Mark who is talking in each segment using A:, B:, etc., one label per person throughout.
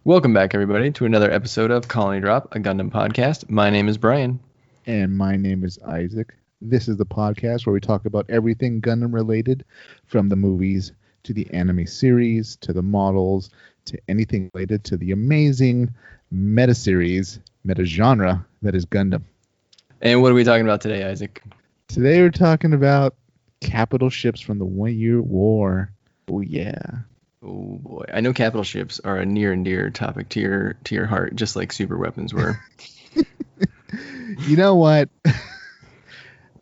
A: Welcome back, everybody, to another episode of Colony Drop, a Gundam podcast. My name is Brian.
B: And my name is Isaac. This is the podcast where we talk about everything Gundam related, from the movies to the anime series to the models to anything related to the amazing meta series, meta genre that is Gundam.
A: And what are we talking about today, Isaac?
B: Today we're talking about capital ships from the 1 Year War. Oh, yeah.
A: Oh boy, I know capital ships are a near and dear topic to your heart, just like super weapons were.
B: You know what?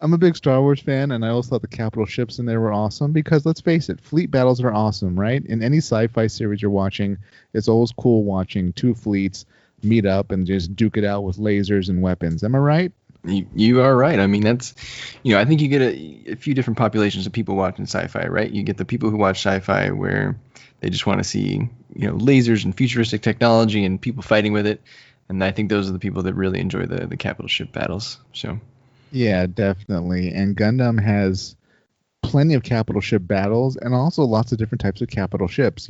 B: I'm a big Star Wars fan, and I always thought the capital ships in there were awesome because, let's face it, fleet battles are awesome, right? In any sci-fi series you're watching, it's always cool watching two fleets meet up and just duke it out with lasers and weapons. Am I right?
A: You are right. I mean, that's, I think you get a few different populations of people watching sci-fi, right? You get the people who watch sci-fi where they just want to see, lasers and futuristic technology and people fighting with it. And I think those are the people that really enjoy the capital ship battles. So,
B: yeah, definitely. And Gundam has plenty of capital ship battles and also lots of different types of capital ships.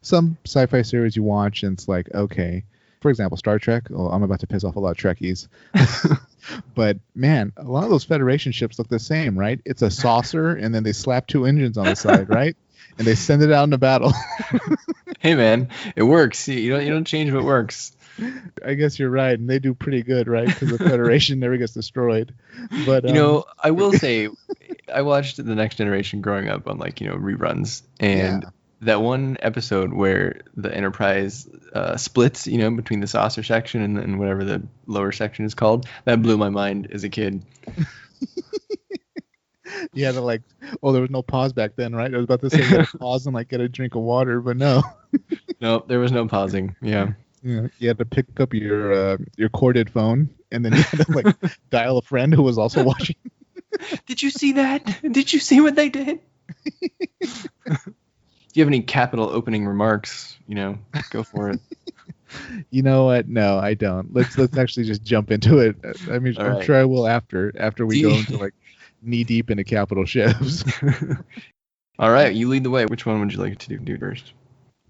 B: Some sci-fi series you watch and it's like, okay, for example, Star Trek. Oh, I'm about to piss off a lot of Trekkies. But man, a lot of those Federation ships look the same, right? It's a saucer and then they slap two engines on the side, right? And they send it out into battle.
A: Hey man, it works. You don't change what works.
B: I guess you're right, and they do pretty good, right? Because the Federation never gets destroyed. But
A: I will say, I watched The Next Generation growing up on reruns, and that one episode where the Enterprise splits, between the saucer section and whatever the lower section is called, that blew my mind as a kid.
B: You had to there was no pause back then, right? I was about to say you had to pause and get a drink of water, but no.
A: No, there was no pausing. Yeah.
B: Yeah, you had to pick up your corded phone, and then you had to dial a friend who was also watching.
A: Did you see that? Did you see what they did? Do you have any capital opening remarks? Go for it.
B: You know what? No, I don't. Let's actually just jump into it. I mean, I'm sure I will after we go into knee deep into capital ships.
A: All right, you lead the way. Which one would you like to do first?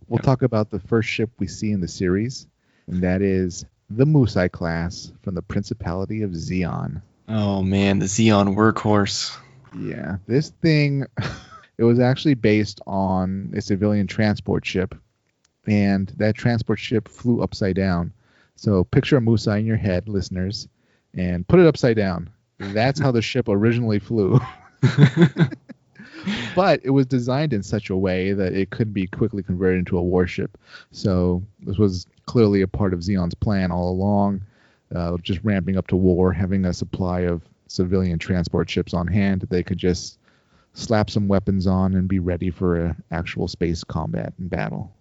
B: We'll talk about the first ship we see in the series, and that is the Musai class from the Principality of Zeon.
A: Oh man, the Zeon workhorse.
B: Yeah, this thing, it was actually based on a civilian transport ship, and that transport ship flew upside down. So picture a Musai in your head, listeners, and put it upside down. That's how the ship originally flew. But it was designed in such a way that it could be quickly converted into a warship. So this was clearly a part of Zeon's plan all along, just ramping up to war, having a supply of civilian transport ships on hand that they could just slap some weapons on and be ready for actual space combat and battle.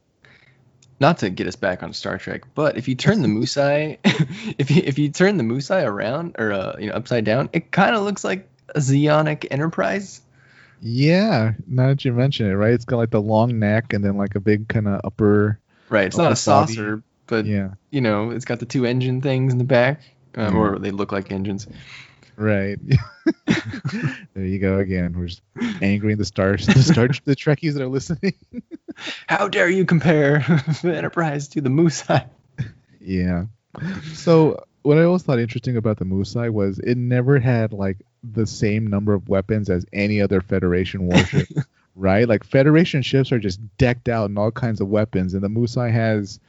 A: Not to get us back on Star Trek, but if you turn the Musai, if you turn the Musai around or upside down, it kind of looks like a Zeonic Enterprise.
B: Yeah, now that you mention it, right? It's got the long neck and then a big kind of upper.
A: Right, it's not a saucer, but
B: yeah,
A: it's got the two engine things in the back, or they look like engines.
B: Right. There you go again. We're just angering the Trekkies that are listening.
A: How dare you compare the Enterprise to the Musai?
B: Yeah. So what I always thought interesting about the Musai was it never had the same number of weapons as any other Federation warship, right? Federation ships are just decked out in all kinds of weapons, and the Musai has,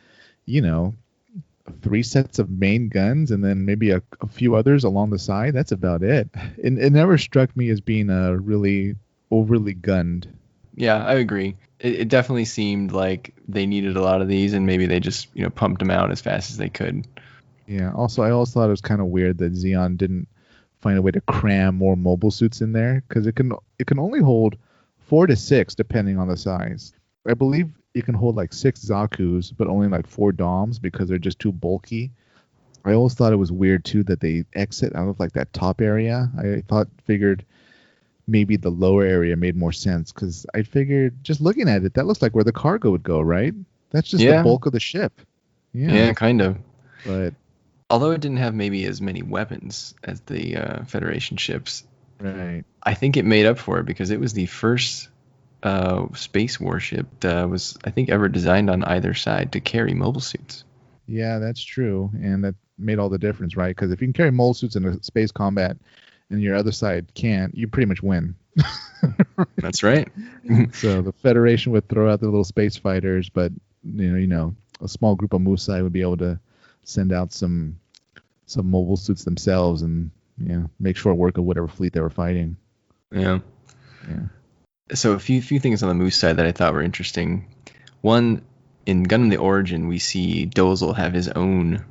B: 3 sets of main guns and then maybe a few others along the side. That's about it. It never struck me as being really overly gunned.
A: Yeah, I agree. It definitely seemed like they needed a lot of these, and maybe they just pumped them out as fast as they could.
B: Yeah. Also, I always thought it was kind of weird that Zeon didn't find a way to cram more mobile suits in there, because it can only hold 4 to 6 depending on the size. I believe it can hold 6 Zaku's, but only 4 Doms because they're just too bulky. I always thought it was weird too that they exit out of that top area. I figured maybe the lower area made more sense, because I figured just looking at it, that looks like where the cargo would go, right? That's just the bulk of the ship.
A: Yeah, kind of.
B: But
A: although it didn't have maybe as many weapons as the Federation ships,
B: right,
A: I think it made up for it because it was the first space warship was, I think, ever designed on either side to carry mobile suits.
B: Yeah, that's true, and that made all the difference, right? Because if you can carry mole suits in a space combat, and your other side can't, you pretty much win.
A: That's right.
B: So the Federation would throw out the little space fighters, but a small group of Musai would be able to send out some mobile suits themselves, and make short work of whatever fleet they were fighting.
A: Yeah. So a few things on the Moose side that I thought were interesting. One, in Gundam the Origin, we see Dozel have his own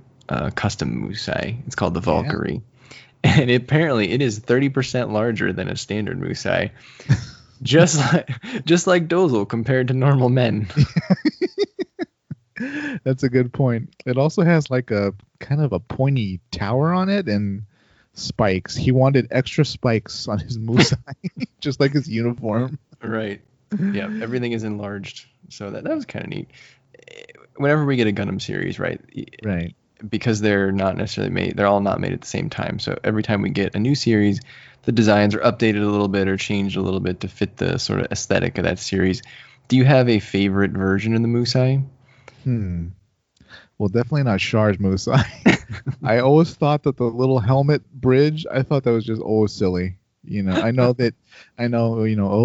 A: custom Musai. It's called the Valkyrie. And apparently it is 30% larger than a standard Musai. just like Dozel compared to normal men.
B: That's a good point. It also has like a kind of a pointy tower on it and spikes. He wanted extra spikes on his Musai, just like his uniform.
A: Right. Yeah, everything is enlarged. So that was kind of neat. Whenever we get a Gundam series, right? Because they're not necessarily made, they're all not made at the same time. So every time we get a new series, the designs are updated a little bit or changed a little bit to fit the sort of aesthetic of that series. Do you have a favorite version of the Musai?
B: Well, definitely not Char's Musai. I always thought that the little helmet bridge, I thought that was just always silly. I know,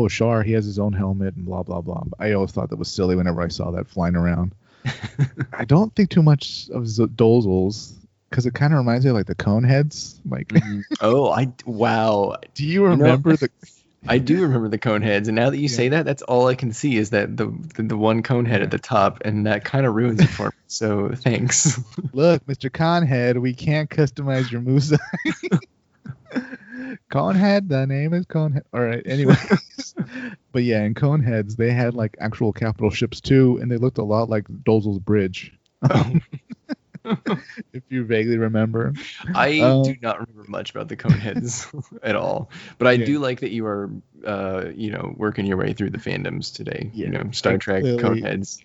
B: Char, he has his own helmet and blah, blah, blah. But I always thought that was silly whenever I saw that flying around. I don't think too much of Dozel's because it kind of reminds me of like the cone heads. Like,
A: wow.
B: Do you remember the?
A: I do remember the cone heads, and now that you say that, that's all I can see is that the one cone head at the top, and that kind of ruins it for me. So thanks.
B: Look, Mr. Conhead, we can't customize your Musai. Conehead, the name is Conehead. All right, anyways. But yeah, in Coneheads, they had like actual capital ships too, and they looked a lot like Dozel's bridge. If you vaguely remember.
A: I do not remember much about the Coneheads at all. But I do like that you are, working your way through the fandoms today. Yeah, Star Trek, Coneheads.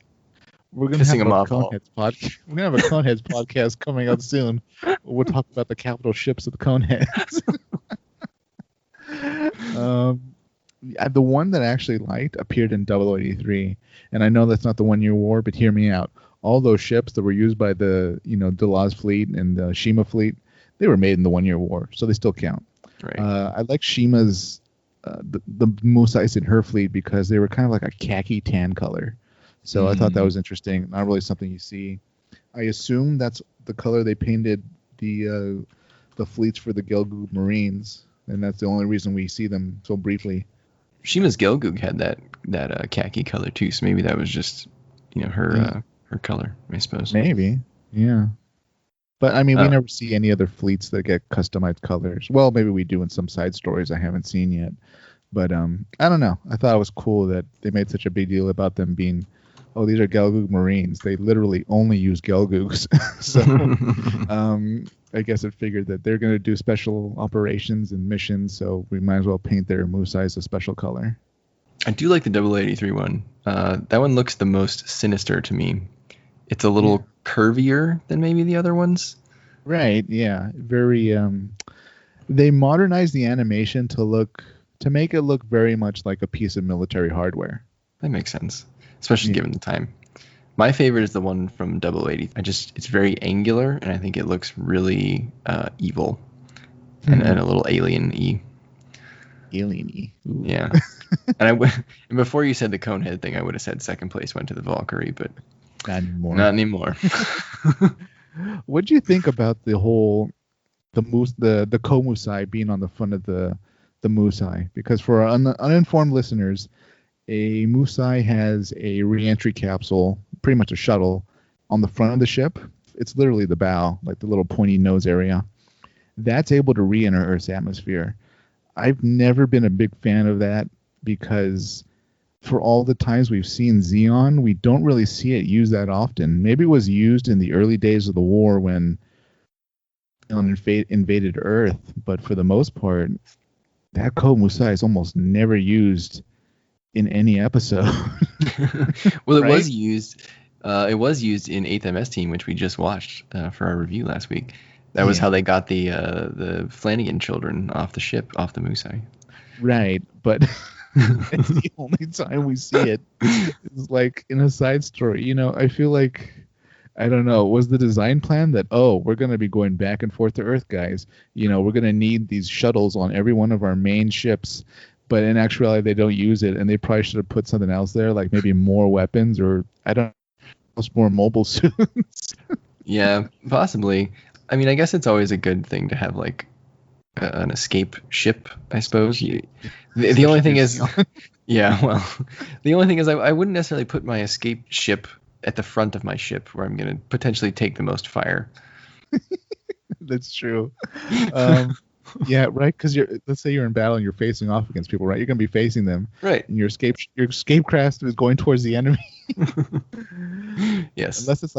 B: We're gonna have a Coneheads podcast. We're gonna have a Coneheads podcast coming up soon. We'll talk about the capital ships of the Coneheads. The one that I actually liked appeared in 0083, and I know that's not the 1 Year War, but hear me out. All those ships that were used by the Dolos fleet and the Shima fleet, they were made in the 1 Year War, so they still count.
A: Right.
B: I like Shima's the Musais in her fleet because they were kind of like a khaki tan color. So I thought that was interesting. Not really something you see. I assume that's the color they painted the fleets for the Gelgoog Marines, and that's the only reason we see them so briefly.
A: Shima's Gelgoog had that khaki color too, so maybe that was just her color, I suppose.
B: Maybe, yeah. But I mean, we never see any other fleets that get customized colors. Well, maybe we do in some side stories I haven't seen yet. But I don't know. I thought it was cool that they made such a big deal about them being, these are Gelgoog Marines. They literally only use Gelgoogs. So I guess it figured that they're going to do special operations and missions, so we might as well paint their Musais a special color.
A: I do like the 0083 one. That one looks the most sinister to me. It's a little curvier than maybe the other ones. Right,
B: yeah. Very they modernized the animation to make it look very much like a piece of military hardware.
A: That makes sense, especially given the time. My favorite is the one from 0080. It's very angular, and I think it looks really evil and a little alien-y.
B: Alien-y. Ooh.
A: Yeah. And before you said the Conehead thing, I would have said second place went to the Valkyrie, but not anymore.
B: What do you think about the whole the Ko-Musai being on the front of the Musai? Because for our uninformed listeners, a Musai has a re-entry capsule, pretty much a shuttle, on the front of the ship. It's literally the bow, like the little pointy nose area. That's able to re-enter Earth's atmosphere. I've never been a big fan of that because for all the times we've seen Zeon, we don't really see it used that often. Maybe it was used in the early days of the war when invaded Earth, but for the most part, that Ko-Musai is almost never used in any episode.
A: Well, it was used. It was used in 8th MS Team, which we just watched for our review last week. That was how they got the Flanagan children off the ship, off the Musai.
B: Right, but It's the only time we see it. It's like in a side story. I feel like, I don't know, was the design plan that, we're going to be going back and forth to Earth, guys. We're going to need these shuttles on every one of our main ships. But in actuality, they don't use it, and they probably should have put something else there, like maybe more weapons, or I don't know, more mobile suits.
A: Yeah, possibly. I mean, I guess it's always a good thing to have like an escape ship, I suppose. The only thing is, yeah, well, the only thing is I wouldn't necessarily put my escape ship at the front of my ship where I'm going to potentially take the most fire.
B: That's true. Yeah, right. Because let's say you're in battle and you're facing off against people, right? You're going to be facing them,
A: right?
B: And your escape craft is going towards the enemy.
A: Yes.
B: Unless it's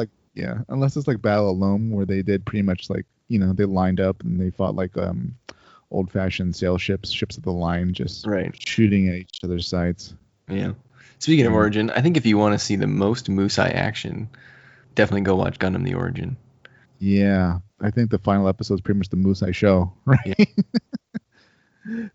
B: like Battle Alone, where they did pretty much like they lined up and they fought like old-fashioned sail ships of the line, just shooting at each other's sides.
A: Yeah. Speaking of Origin, I think if you want to see the most Musai action, definitely go watch Gundam: The Origin.
B: Yeah, I think the final episode is pretty much the Musai show, right? Yeah.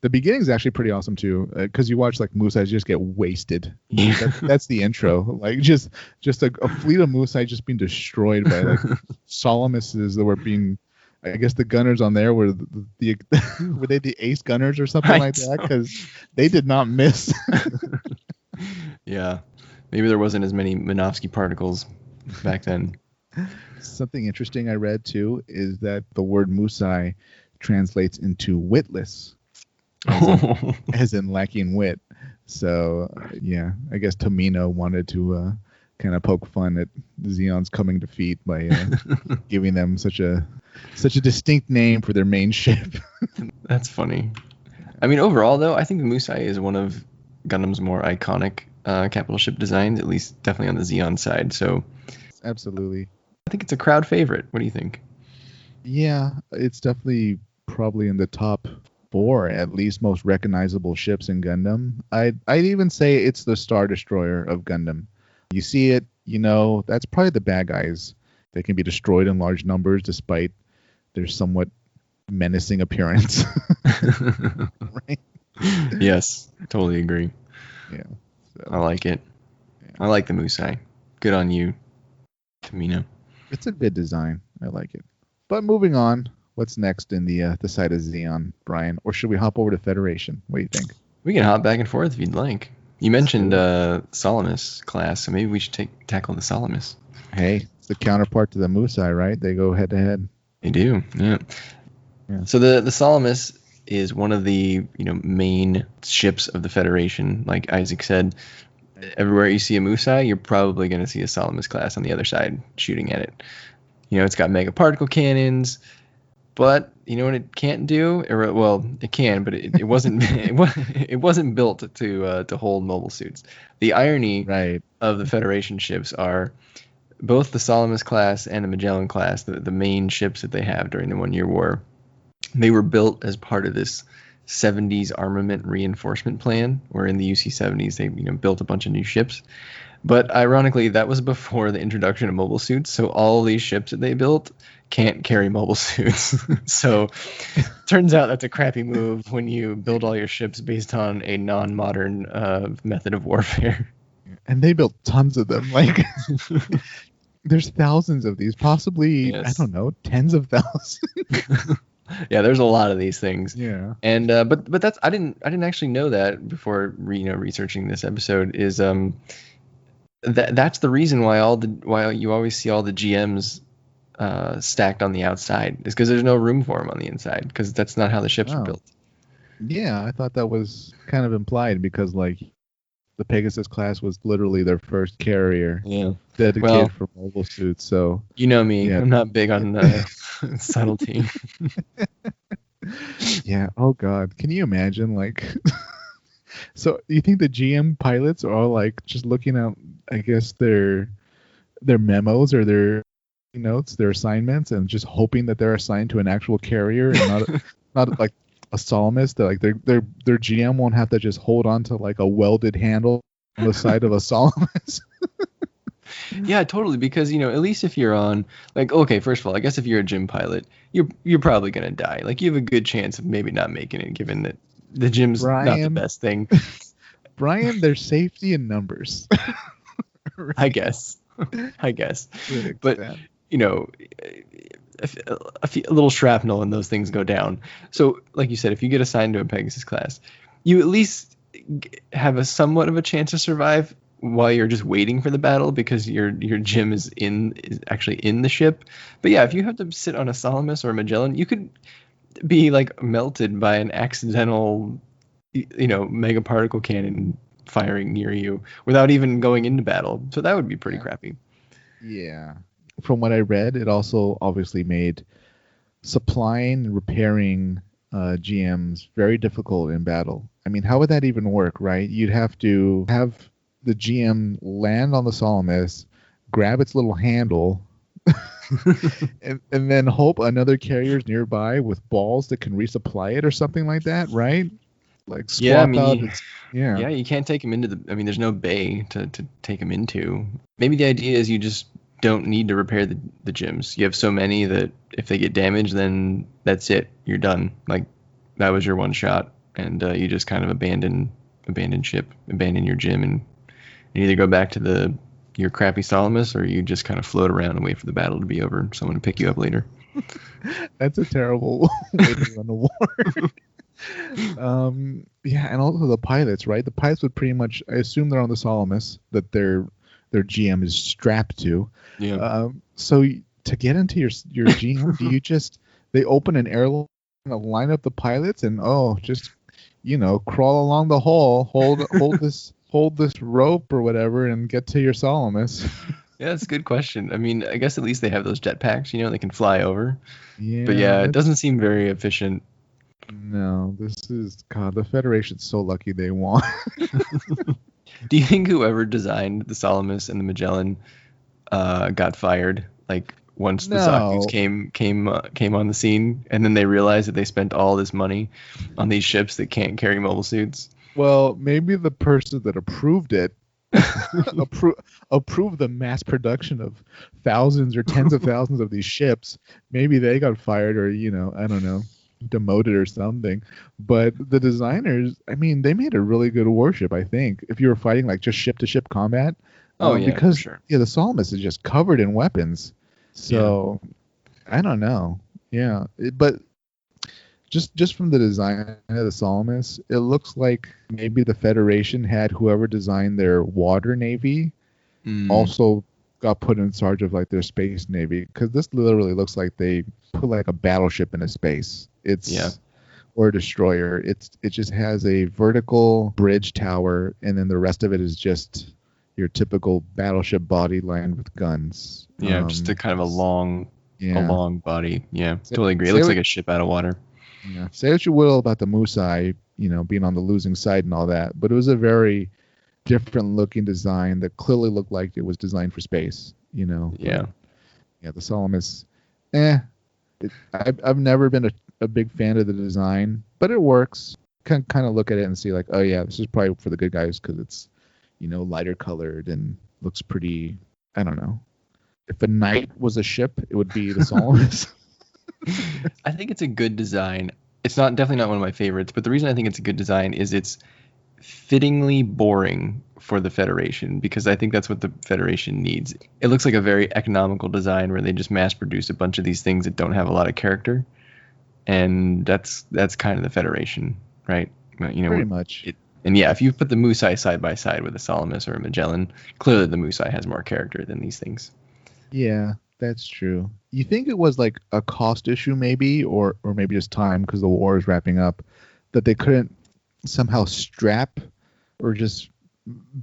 B: The beginning is actually pretty awesome too, because you watch like Musai just get wasted.
A: Yeah.
B: That's the intro, like just a fleet of Musai just being destroyed by like Solomons that were being. I guess the gunners on there were were they the ace gunners or something like that, because they did not miss.
A: Yeah, maybe there wasn't as many Minovsky particles back then.
B: Something interesting I read too is that the word Musai translates into witless, as in lacking wit. So yeah, I guess Tomino wanted to kind of poke fun at Zeon's coming defeat by giving them such a distinct name for their main ship.
A: That's funny. I mean, overall though, I think the Musai is one of Gundam's more iconic capital ship designs, at least definitely on the Zeon side. So
B: absolutely.
A: I think it's a crowd favorite. What do you think?
B: Yeah, it's definitely probably in the top 4, at least, most recognizable ships in Gundam. I'd even say it's the Star Destroyer of Gundam. You see it, that's probably the bad guys. They can be destroyed in large numbers despite their somewhat menacing appearance. Right?
A: Yes, totally agree.
B: Yeah. So,
A: I like it. Yeah. I like the Musai. Good on you, Tomino.
B: It's a good design. I like it. But moving on, what's next in the side of Zeon, Brian? Or should we hop over to Federation? What do you think?
A: We can hop back and forth if you'd like. You mentioned Solomons class, so maybe we should tackle the Solomons.
B: Hey, it's the counterpart to the Musai, right? They go head to head.
A: They do, yeah. So the Solomons is one of the main ships of the Federation. Like Isaac said, everywhere you see a Musai, you're probably going to see a Solomons class on the other side shooting at it. It's got mega particle cannons, but you know what it can't do? Well, it can, but it wasn't it wasn't built to hold mobile suits. The irony of the Federation ships are both the Solomons class and the Magellan class, the main ships that they have during the 1 Year War. They were built as part of this 70s armament reinforcement plan, where in the UC-70s they built a bunch of new ships. But ironically, that was before the introduction of mobile suits, so all these ships that they built can't carry mobile suits. So turns out that's a crappy move when you build all your ships based on a non-modern method of warfare.
B: And they built tons of them. Like, there's thousands of these, possibly, yes. I don't know, tens of thousands.
A: Yeah, there's a lot of these things.
B: Yeah.
A: And but that's I didn't actually know that before researching this episode is that's the reason why you always see all the GMs stacked on the outside is because there's no room for them on the inside, because that's not how the ships are built.
B: Yeah, I thought that was kind of implied, because like the Pegasus class was literally their first carrier dedicated for mobile suits. So
A: you know me, yeah. I'm not big on subtlety.
B: Yeah. Oh God, can you imagine like? So you think the GM pilots are all like just looking at, I guess, their memos or their notes, their assignments, and just hoping that they're assigned to an actual carrier and not like a Solomons, that like their GM won't have to just hold on to like a welded handle on the side of a Solomons.
A: Yeah, totally. Because at least if you're on, like, okay, first of all, I guess if you're a gym pilot, you're probably gonna die. Like, you have a good chance of maybe not making it, given that the gym's not the best thing.
B: Brian, there's safety in numbers. Right.
A: I guess.
B: To an
A: But
B: extent.
A: you know, a little shrapnel and those things go down. So, like you said, if you get assigned to a Pegasus class, you at least have a somewhat of a chance to survive while you're just waiting for the battle because your gym is actually in the ship. But yeah, if you have to sit on a Salamis or a Magellan, you could be like melted by an accidental, mega particle cannon firing near you without even going into battle. So that would be pretty crappy.
B: Yeah. From what I read, it also obviously made supplying and repairing GMs very difficult in battle. I mean, how would that even work, right? You'd have to have the GM land on the Salamis, grab its little handle, and then hope another carrier's nearby with balls that can resupply it or something like that, right? Like swap out its...
A: Yeah, you can't take him into there's no bay to take him into. Maybe the idea is you just don't need to repair the gyms. You have so many that if they get damaged, then that's it. You're done. Like, that was your one shot, and you just kind of abandon ship, abandon your gym, and either go back to your crappy Salamis, or you just kind of float around and wait for the battle to be over and someone to pick you up later.
B: That's a terrible way to run the war. Yeah, and also the pilots, right? The pilots would pretty much, I assume they're on the Salamis that their GM is strapped to.
A: Yeah.
B: So to get into your GM, do you just, they open an airlock and line up the pilots and just crawl along the hull, hold this rope or whatever, and get to your Salamis?
A: Yeah, that's a good question. I mean, I guess at least they have those jetpacks, they can fly over.
B: Yeah.
A: But yeah, it doesn't seem very efficient.
B: No, the Federation's so lucky they won.
A: Do you think whoever designed the Salamis and the Magellan got fired? Like, once the Zaku's came on the scene, and then they realized that they spent all this money on these ships that can't carry mobile suits?
B: Well, maybe the person that approved it approved the mass production of thousands or tens of thousands of these ships. Maybe they got fired, or I don't know, demoted or something. But the designers, I mean, they made a really good warship, I think, if you were fighting like just ship to ship combat. Because
A: sure.
B: The Salamis is just covered in weapons. So I don't know. Yeah, but just from the design of the Salamis, it looks like maybe the Federation had whoever designed their water navy also got put in charge of like their space navy, because this literally looks like they put like a battleship into space. Or a destroyer. It just has a vertical bridge tower, and then the rest of it is just your typical battleship body lined with guns.
A: Yeah, just a kind of a long body. Yeah, totally agree. It looks like a ship out of water.
B: Yeah. Say what you will about the Musai, being on the losing side and all that, but it was a very different looking design that clearly looked like it was designed for space.
A: Yeah.
B: Yeah, the Salamis. I've never been a big fan of the design, but it works. Kind of look at it and see like, oh yeah, this is probably for the good guys because it's lighter colored and looks pretty. I don't know. If a knight was a ship, it would be the Salamis.
A: I think it's a good design. It's definitely not one of my favorites, but the reason I think it's a good design is it's fittingly boring for the Federation, because I think that's what the Federation needs. It looks like a very economical design where they just mass produce a bunch of these things that don't have a lot of character, and that's kind of the Federation, right?
B: Pretty much.
A: And yeah, if you put the Musai side by side with a Salamis or a Magellan, clearly the Musai has more character than these things.
B: Yeah, that's true. You think it was like a cost issue maybe, or maybe just time because the war is wrapping up, that they couldn't somehow strap or just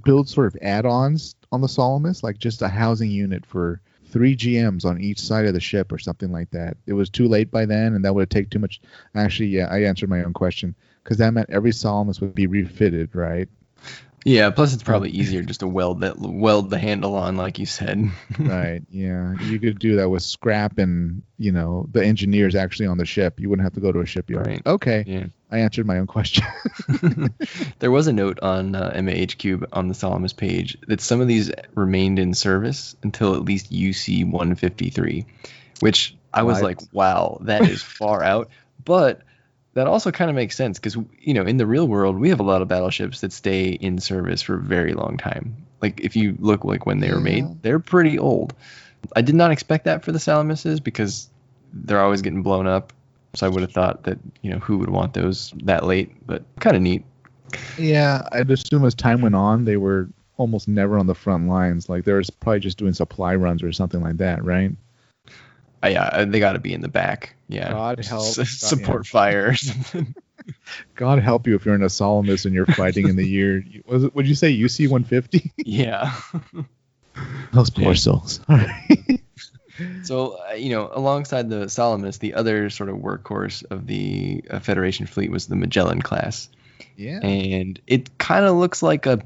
B: build sort of add-ons on the Salamis, like just a housing unit for 3 GMs on each side of the ship or something like that. It was too late by then, and that would have taken too much. Actually, yeah, I answered my own question, because that meant every Salamis would be refitted, right?
A: Yeah, plus it's probably easier just to weld the handle on, like you said.
B: Right, yeah. You could do that with scrap and, the engineers actually on the ship. You wouldn't have to go to a shipyard.
A: Right.
B: Okay,
A: yeah.
B: I answered my own question.
A: There was a note on MAHQ on the Salamis page that some of these remained in service until at least UC 153, which I was like, wow, that is far out. But that also kind of makes sense because, in the real world, we have a lot of battleships that stay in service for a very long time. Like, if you look like when they were
B: Yeah.
A: made, they're pretty old. I did not expect that for the Salamas's because they're always getting blown up. So I would have thought that, who would want those that late, but kind of neat.
B: Yeah, I'd assume as time went on, they were almost never on the front lines. Like, they were probably just doing supply runs or something like that, right?
A: Yeah, they got to be in the back. Yeah.
B: God help.
A: Support fire or something.
B: God help you if you're in a Salamis and you're fighting in the year. Would you say UC 150?
A: Yeah.
B: Those poor souls. All right.
A: So, alongside the Salamis, the other sort of workhorse of the Federation fleet was the Magellan class.
B: Yeah.
A: And it kind of looks like a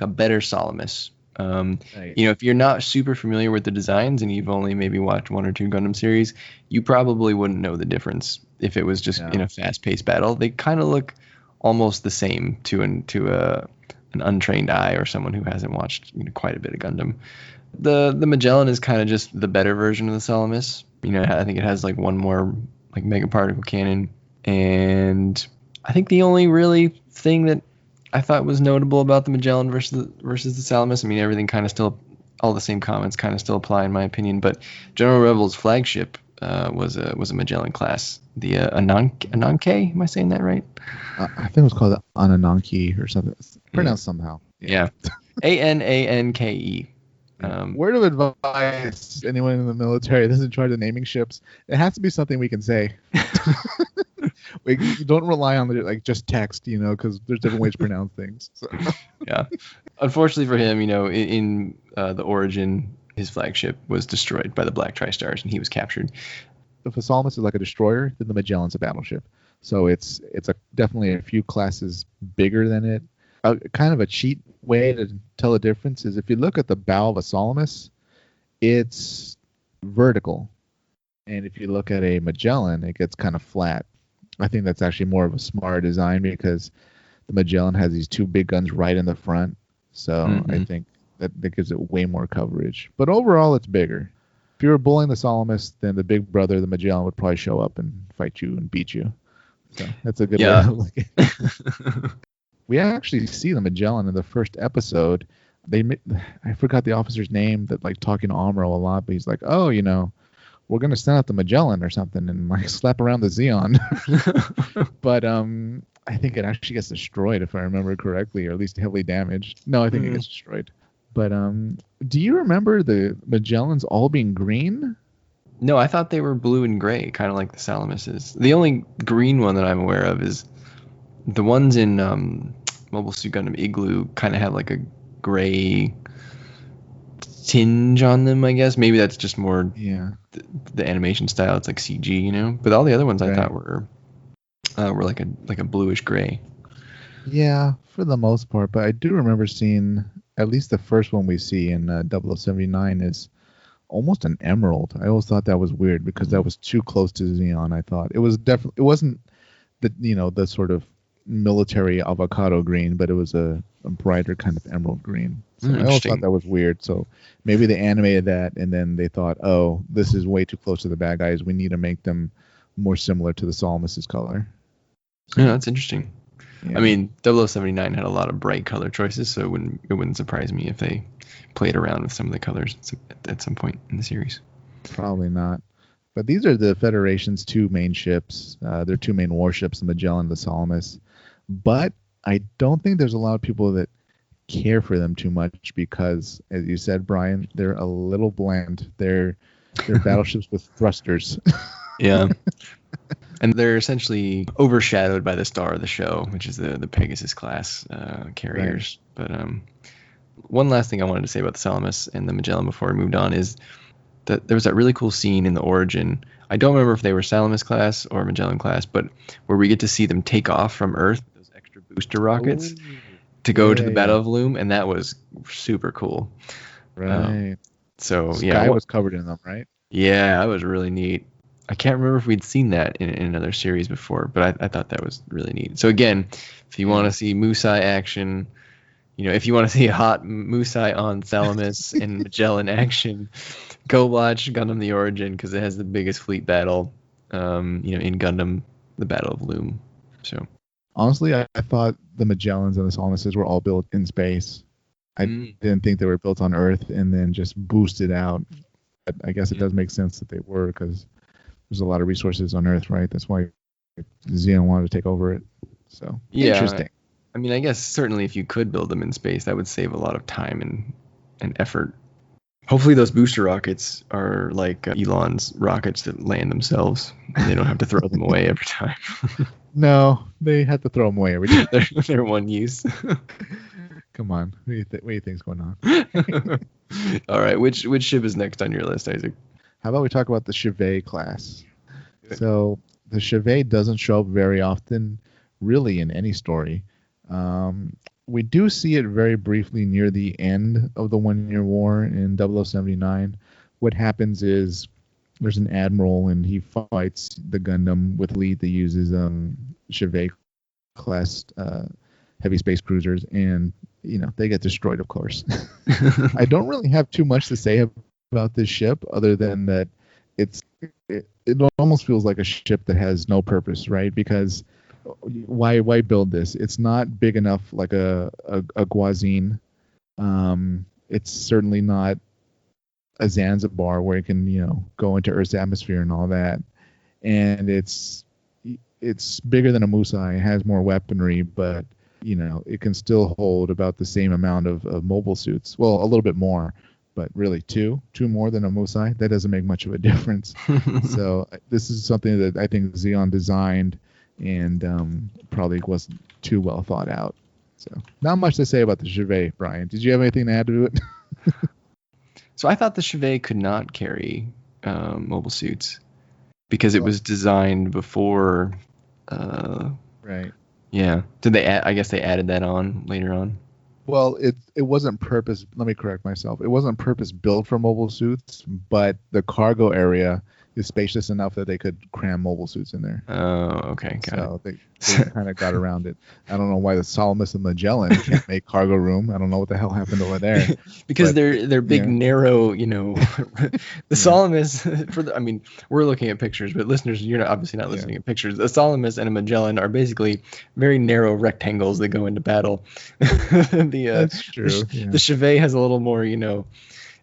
A: better Salamis.
B: Right.
A: If you're not super familiar with the designs and you've only maybe watched one or two Gundam series, you probably wouldn't know the difference if it was just in a fast-paced battle. They kind of look almost the same to an untrained eye or someone who hasn't watched quite a bit of Gundam. The Magellan is kind of just the better version of the Salamis. I think it has like one more like megaparticle cannon, and I think the only really thing that I thought was notable about the Magellan versus the Salamis. I mean, everything kind of still, all the same comments kind of still apply in my opinion. But General Rebel's flagship was a Magellan class, the Ananke. Am I saying that right?
B: I think it was called the Ananke or something. Pronounced somehow.
A: Yeah. Ananke.
B: Word of advice: anyone in the military that's in charge of naming ships, it has to be something we can say. Like, you don't rely on just text, because there's different ways to pronounce things. So.
A: Yeah. Unfortunately for him, in the Origin, his flagship was destroyed by the Black Tri-Stars, and he was captured.
B: If a Salamis is like a destroyer, then the Magellan's a battleship. So it's definitely a few classes bigger than it. Kind of a cheat way to tell the difference is if you look at the bow of a Salamis, it's vertical. And if you look at a Magellan, it gets kind of flat. I think that's actually more of a smart design because the Magellan has these two big guns right in the front. So I think that gives it way more coverage. But overall, it's bigger. If you were bullying the Salamis, then the big brother, the Magellan, would probably show up and fight you and beat you. So that's a good way to look at it. We actually see the Magellan in the first episode. I forgot the officer's name that talking to Amuro a lot, but he's like, oh, we're going to send out the Magellan or something and slap around the Zeon. But I think it actually gets destroyed if I remember correctly, or at least heavily damaged. No, I think it gets destroyed. But do you remember the Magellans all being green?
A: No, I thought they were blue and gray, kind of like the Salamises. The only green one that I'm aware of is the ones in Mobile Suit Gundam Igloo kind of have like a gray tinge on them, I guess. Maybe that's just more the animation style. It's like CG, But all the other ones I thought were like a bluish gray.
B: Yeah, for the most part. But I do remember seeing at least the first one we see in 0079 is almost an emerald. I always thought that was weird because that was too close to Xeon. I thought it wasn't the sort of military avocado green, but it was a brighter kind of emerald green. So I always thought that was weird. So maybe they animated that and then they thought, oh, this is way too close to the bad guys. We need to make them more similar to the Salamis's color.
A: Yeah, that's interesting. Yeah. I mean, 0079 had a lot of bright color choices, so it wouldn't surprise me if they played around with some of the colors at some point in the series.
B: Probably not. But these are the Federation's two main ships. Their two main warships, the Magellan and the Salamis. But I don't think there's a lot of people that care for them too much because, as you said, Brian, they're a little bland. They're battleships with thrusters.
A: Yeah. And they're essentially overshadowed by the star of the show, which is the Pegasus class carriers. Right. But one last thing I wanted to say about the Salamis and the Magellan before we moved on is that there was that really cool scene in the Origin. I don't remember if they were Salamis class or Magellan class, but where we get to see them take off from Earth, those extra booster rockets, to go to the Battle of Loom, and that was super cool.
B: Right.
A: Sky
B: was covered in them, right?
A: Yeah, that was really neat. I can't remember if we'd seen that in another series before, but I thought that was really neat. So again, if you want to see Musai action, if you want to see a hot Musai on Salamis and Magellan action, go watch Gundam the Origin because it has the biggest fleet battle, in Gundam, the Battle of Loom. So
B: honestly, I thought the Magellans and the Solaces were all built in space. I didn't think they were built on Earth and then just boosted out. But I guess it does make sense that they were, because there's a lot of resources on Earth, right? That's why Xeon wanted to take over it. So interesting.
A: I mean, I guess certainly if you could build them in space, that would save a lot of time and effort. Hopefully those booster rockets are like Elon's rockets that land themselves, and they don't have to throw them away every time.
B: No, they had to throw them away every time.
A: They're one use.
B: Come on, what do you think's going on?
A: All right, which ship is next on your list, Isaac?
B: How about we talk about the Chivvay class? So the Chivvay doesn't show up very often, really, in any story. We do see it very briefly near the end of the 1 Year War in 0079. What happens is there's an admiral and he fights the Gundam with fleet that uses Chivvay class heavy space cruisers, and they get destroyed, of course. I don't really have too much to say about this ship other than that it almost feels like a ship that has no purpose, right? Because why build this? It's not big enough like a Guazine. It's certainly not a Zanzibar where it can go into Earth's atmosphere and all that. And it's bigger than a Musai. It has more weaponry, but it can still hold about the same amount of mobile suits. Well, a little bit more, but really two more than a Musai. That doesn't make much of a difference. So this is something that I think Xeon designed and probably wasn't too well thought out. So not much to say about the Chivvay, Brian. Did you have anything to add to it?
A: So I thought the Chivvay could not carry mobile suits because it was designed before.
B: Right.
A: Yeah. Did they I guess they added that on later on.
B: Well, it wasn't purpose. Let me correct myself. It wasn't purpose built for mobile suits, but the cargo area is spacious enough that they could cram mobile suits in there.
A: Oh, okay, got
B: it. They kind of got around it. I don't know why the Salamis and Magellan can't make cargo room. I don't know what the hell happened over there.
A: Because they're big, narrow, the Salamis, we're looking at pictures, but listeners, you're obviously not listening at pictures. The Salamis and a Magellan are basically very narrow rectangles that go into battle.
B: That's true.
A: The Chivvay has a little more,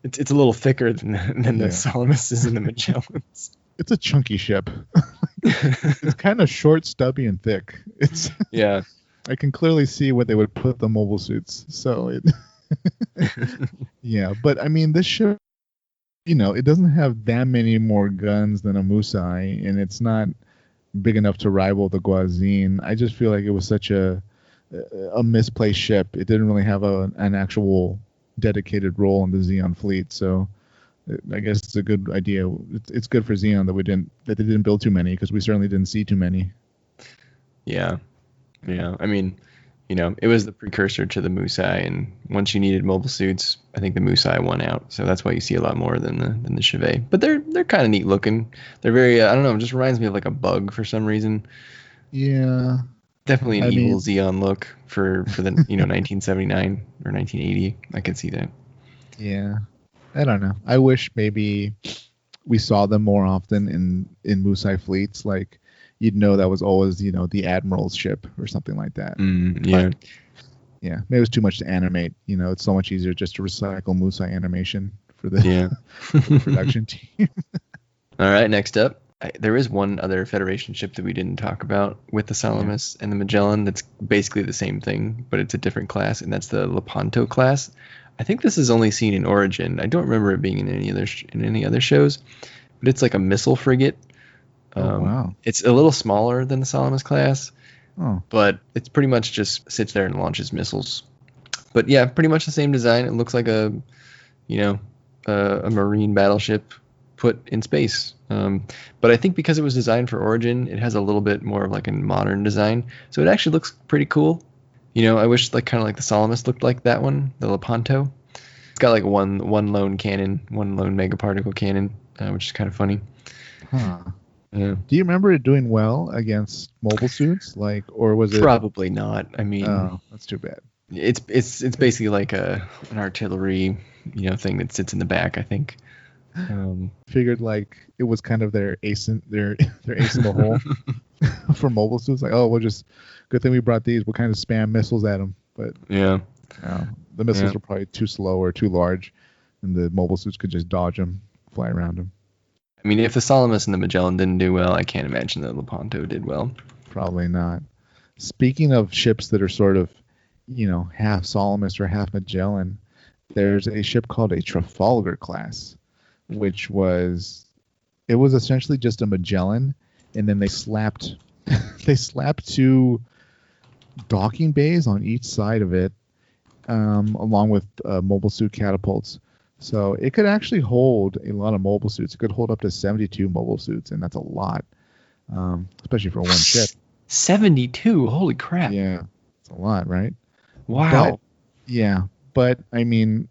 A: it's a little thicker than the Salamis and the Magellans.
B: It's a chunky ship. It's kind of short, stubby, and thick. I can clearly see where they would put the mobile suits. So but this ship, it doesn't have that many more guns than a Musai, and it's not big enough to rival the Guazine. I just feel like it was such a misplaced ship. It didn't really have an actual dedicated role in the Xeon fleet, so I guess it's a good idea. It's good for Xeon that they didn't build too many, because we certainly didn't see too many.
A: Yeah. It was the precursor to the Musai, and once you needed mobile suits, I think the Musai won out. So that's why you see a lot more than the Chivvay. But they're kind of neat looking. They're very I don't know, it just reminds me of like a bug for some reason.
B: Yeah.
A: Definitely an evil Xeon look for the 1979 or 1980. I could see that.
B: Yeah, I don't know. I wish maybe we saw them more often in Musai fleets. Like you'd know that was always the admiral's ship or something like that.
A: But,
B: maybe it was too much to animate. It's so much easier just to recycle Musai animation for the, for the production team.
A: All right, next up. There is one other Federation ship that we didn't talk about with the Salamis and the Magellan that's basically the same thing, but it's a different class, and that's the Lepanto class. I think this is only seen in Origin. I don't remember it being in any other shows, but it's like a missile frigate.
B: Wow.
A: It's a little smaller than the Salamis class,
B: but
A: it's pretty much just sits there and launches missiles. But yeah, pretty much the same design. It looks like a marine battleship put in space. But I think because it was designed for Origin, it has a little bit more of like a modern design. So it actually looks pretty cool. I wish kind of like the Salamis looked like that one, the Lepanto. It's got like one lone cannon, one lone megaparticle cannon, which is kind of funny.
B: Huh. Yeah. Do you remember it doing well against mobile suits? Or was it?
A: Probably not.
B: That's too bad.
A: It's basically like an artillery, thing that sits in the back, I think.
B: Figured it was kind of their ace in the hole. for mobile suits. Like, oh, we'll just good thing we brought these. We'll kind of spam missiles at them, but
A: Yeah.
B: the missiles
A: Yeah.
B: were probably too slow or too large, and the mobile suits could just dodge them, fly around them.
A: I mean, if the Salamis and the Magellan didn't do well, I can't imagine that Lepanto did well.
B: Probably not. Speaking of ships that are sort of, half Salamis or half Magellan, there's a ship called a Trafalgar class, which was essentially just a Magellan, and then they slapped two docking bays on each side of it, along with mobile suit catapults. So it could actually hold a lot of mobile suits. It could hold up to 72 mobile suits, and that's a lot, especially for one ship.
A: 72? Holy crap.
B: Yeah, it's a lot, right?
A: Wow.
B: But I mean,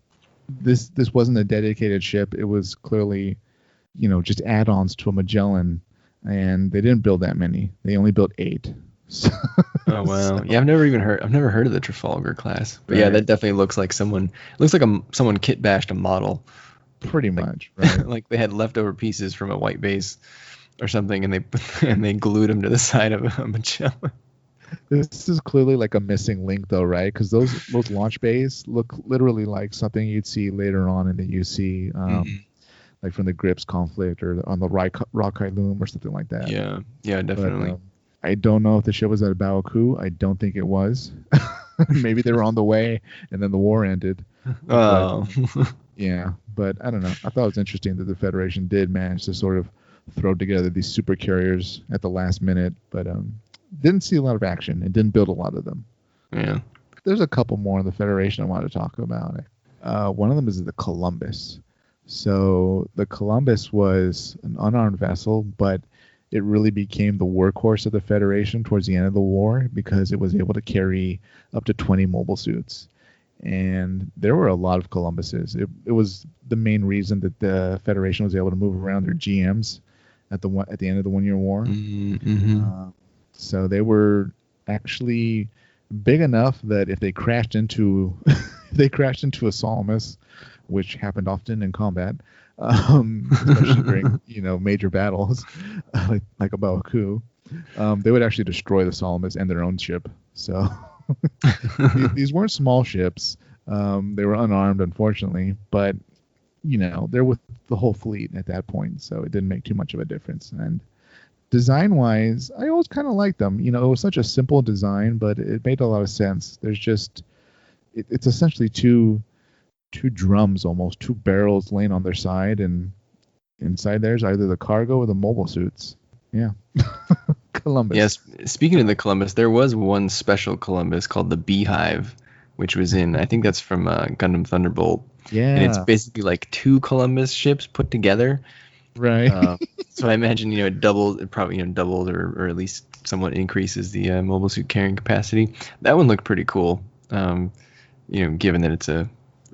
B: this wasn't a dedicated ship. It was clearly, just add-ons to a Magellan, and they didn't build that many. They only built 8. So,
A: Oh wow. Yeah, I've never heard of the Trafalgar class. But yeah,
B: Right.
A: that definitely looks like someone someone kit bashed a model.
B: pretty much, right?
A: Like they had leftover pieces from a white base or something, and they glued them to the side of a Magellan.
B: This is clearly like a missing link, though, right? Because those launch bays look literally like something you'd see later on in the UC, like from the Grips conflict or on the Rockeye Loom or something like that.
A: Yeah, definitely.
B: But, I don't know if the ship was at Baoku. I don't think it was. Maybe they were on the way, and then the war ended.
A: Oh.
B: But I don't know. I thought it was interesting that the Federation did manage to sort of throw together these super carriers at the last minute, but didn't see a lot of action and didn't build a lot of them.
A: Yeah.
B: There's a couple more in the Federation I wanted to talk about. One of them is the Columbus. So the Columbus was an unarmed vessel, but it really became the workhorse of the Federation towards the end of the war because it was able to carry up to 20 mobile suits. And there were a lot of Columbuses. It was the main reason that the Federation was able to move around their GMs at the end of the 1 year war.
A: Mm-hmm.
B: So they were actually big enough that if they crashed into a Salamis, which happened often in combat, especially during major battles like a Baoku, they would actually destroy the Salamis and their own ship. So these weren't small ships. They were unarmed, unfortunately, but they're with the whole fleet at that point, so it didn't make too much of a difference. And design-wise, I always kind of liked them. It was such a simple design, but it made a lot of sense. There's just it's essentially two drums, almost two barrels laying on their side, and inside there's either the cargo or the mobile suits. Yeah. Columbus.
A: Yes. Speaking of the Columbus, there was one special Columbus called the Beehive, which was I think that's from Gundam Thunderbolt.
B: Yeah.
A: And it's basically like 2 Columbus ships put together.
B: Right.
A: So I imagine, it probably doubled or at least somewhat increases the mobile suit carrying capacity. That one looked pretty cool, given that it's a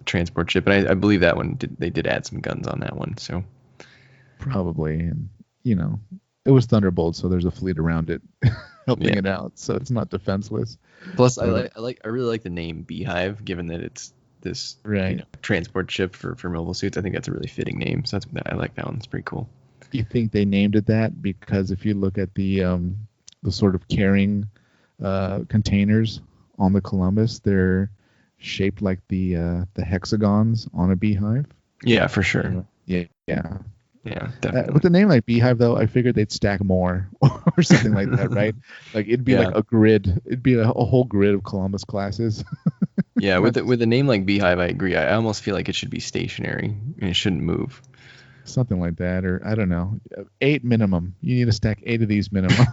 A: transport ship. And I believe that one they did add some guns on that one. So
B: probably, and it was Thunderbolt, so there's a fleet around it helping it out, so it's not defenseless.
A: Plus, I really like the name Beehive, given that it's this transport ship for mobile suits. I think that's a really fitting name. So I like that one. It's pretty cool.
B: Do you think they named it that because if you look at the sort of carrying containers on the Columbus, they're shaped like the hexagons on a beehive?
A: Yeah, for sure.
B: Yeah,
A: definitely.
B: With a name like Beehive, though, I figured they'd stack more or something like that, right? Like it'd be like a grid. It'd be a whole grid of Columbus classes.
A: Yeah, with a name like Beehive, I agree. I almost feel like it should be stationary and it shouldn't move.
B: Something like that, or I don't know. 8 minimum. You need to stack 8 of these minimum.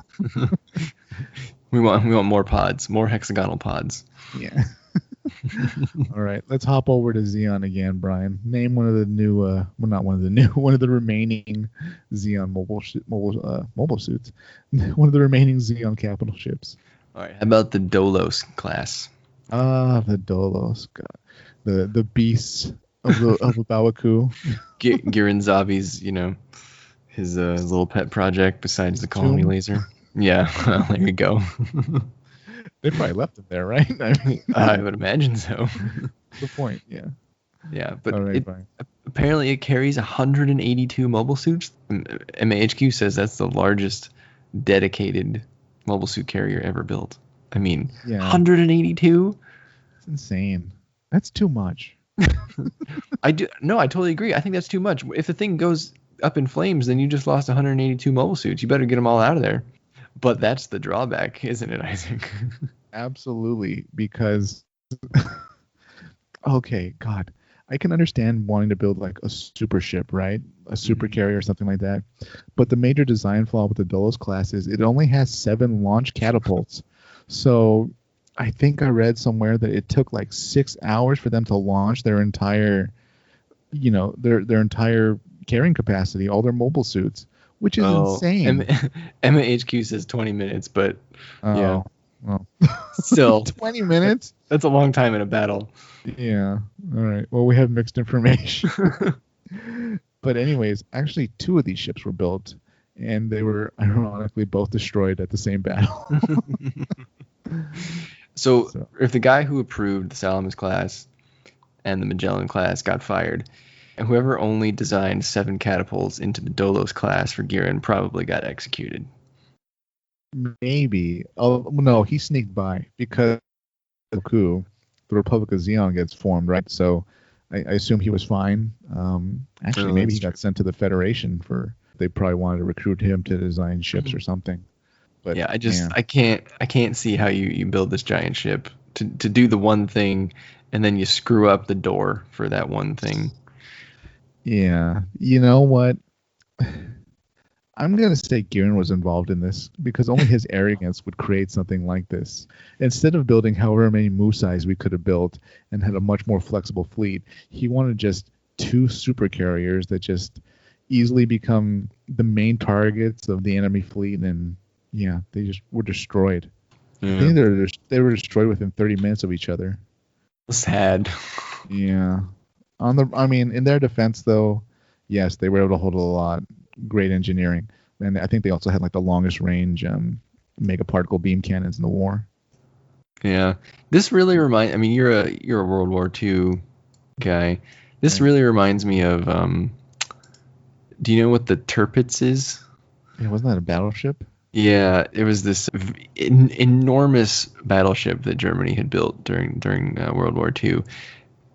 A: We want more pods, more hexagonal pods.
B: Yeah. All right, let's hop over to Xeon again, Brian. Name one of the new, one of the remaining Xeon mobile suits. One of the remaining Xeon capital ships.
A: All right, how about the Dolos class?
B: Ah, the Dolos, God. The beasts of Bawaku.
A: Gihren Zabi's, his little pet project besides the colony laser. Yeah, well, there you go.
B: They probably left him there, right?
A: I would imagine so.
B: Good point. Yeah.
A: Yeah, but
B: Right,
A: apparently it carries 182 mobile suits. MAHQ says that's the largest dedicated mobile suit carrier ever built. I mean,
B: Yeah.
A: 182?
B: It's insane. That's too much.
A: I totally agree. I think that's too much. If the thing goes up in flames, then you just lost 182 mobile suits. You better get them all out of there. But that's the drawback, isn't it, Isaac?
B: Absolutely, because okay, God, I can understand wanting to build like a super ship, right? A super carrier or something like that. But the major design flaw with the Dolos class is it only has 7 launch catapults. So I think I read somewhere that it took like 6 hours for them to launch their entire, their entire carrying capacity, all their mobile suits, which is insane.
A: Emma HQ says 20 minutes, but yeah.
B: Well,
A: still
B: 20 minutes?
A: That's a long time in a battle.
B: Yeah. All right. Well, we have mixed information. But anyways, actually 2 of these ships were built, and they were ironically both destroyed at the same battle.
A: So if the guy who approved the Salamis class and the Magellan class got fired, and whoever only designed 7 catapults into the Dolos class for Gihren probably got executed.
B: Maybe. Oh no, he sneaked by because of the coup. The Republic of Xeon gets formed, right? So I assume he was fine. Actually, maybe he got sent to the Federation they probably wanted to recruit him to design ships or something. But
A: yeah, I can't see how you build this giant ship to do the one thing and then you screw up the door for that one thing.
B: Yeah. You know what? I'm going to say Gihren was involved in this because only his arrogance would create something like this. Instead of building however many Musais we could have built and had a much more flexible fleet, he wanted just 2 super carriers that just easily become the main targets of the enemy fleet, and yeah, they just were destroyed. Yeah. I think they were destroyed within 30 minutes of each other.
A: Sad.
B: Yeah. In their defense though, yes, they were able to hold a lot. Great engineering, and I think they also had like the longest range megaparticle beam cannons in the war.
A: Yeah, this really reminds. I mean, you're a World War II guy. This really reminds me of. Do you know what the Tirpitz is?
B: Yeah, wasn't that a battleship?
A: Yeah, it was this enormous battleship that Germany had built during World War II.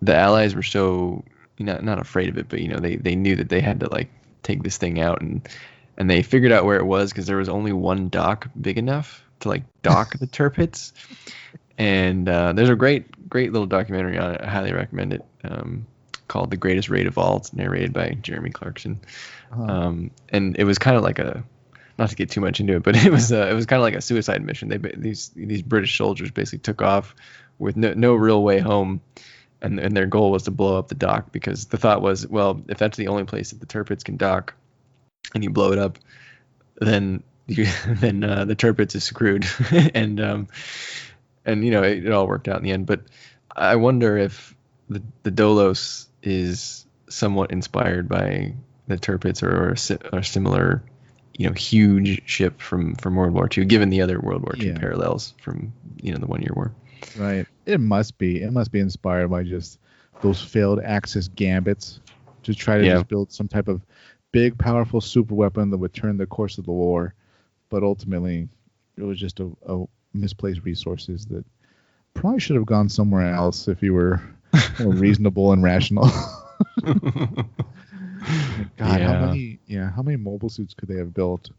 A: The Allies were so not afraid of it, but they knew that they had to like take this thing out, and they figured out where it was because there was only one dock big enough to like dock the Tirpitz. And there's a great little documentary on it. I highly recommend it. Called The Greatest Raid of All. It's narrated by Jeremy Clarkson. And it was kind of like not to get too much into it, but it was kind of like a suicide mission. These British soldiers basically took off with no real way home. And their goal was to blow up the dock because the thought was, well, if that's the only place that the Tirpitz can dock, and you blow it up, then the Tirpitz is screwed, and it all worked out in the end. But I wonder if the Dolos is somewhat inspired by the Tirpitz or a similar, huge ship from World War II, given the other World War II parallels from the 1 Year War.
B: Right. It must be inspired by just those failed Axis gambits to try to just build some type of big, powerful super weapon that would turn the course of the war. But ultimately, it was just a misplaced resources that probably should have gone somewhere else if you were more reasonable and rational. God, how many mobile suits could they have built?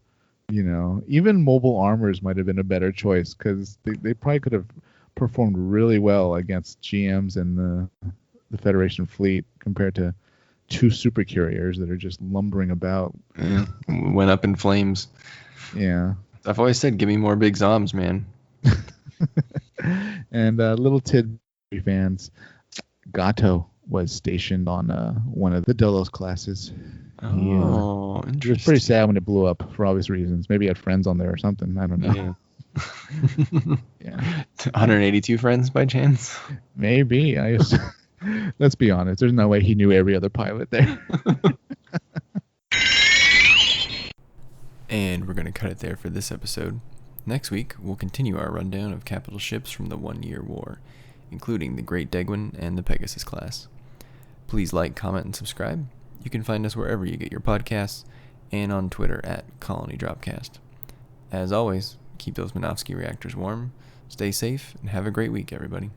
B: Even mobile armors might have been a better choice because they probably could have performed really well against GMs and the Federation fleet compared to 2 super carriers that are just lumbering about.
A: Yeah, went up in flames.
B: Yeah.
A: I've always said, give me more big Zoms, man.
B: And little Tid fans, Gato was stationed on one of the Dolos classes.
A: Oh, interesting.
B: It was pretty sad when it blew up for obvious reasons. Maybe he had friends on there or something. I don't know.
A: Yeah.
B: Yeah.
A: 182 friends by chance?
B: Maybe. Let's be honest. There's no way he knew every other pilot there.
A: And we're going to cut it there for this episode. Next week, we'll continue our rundown of capital ships from the 1 Year War, including the Great Degwin and the Pegasus class. Please like, comment, and subscribe. You can find us wherever you get your podcasts and on Twitter @ColonyDropcast. As always, keep those Minovsky reactors warm, stay safe, and have a great week, everybody.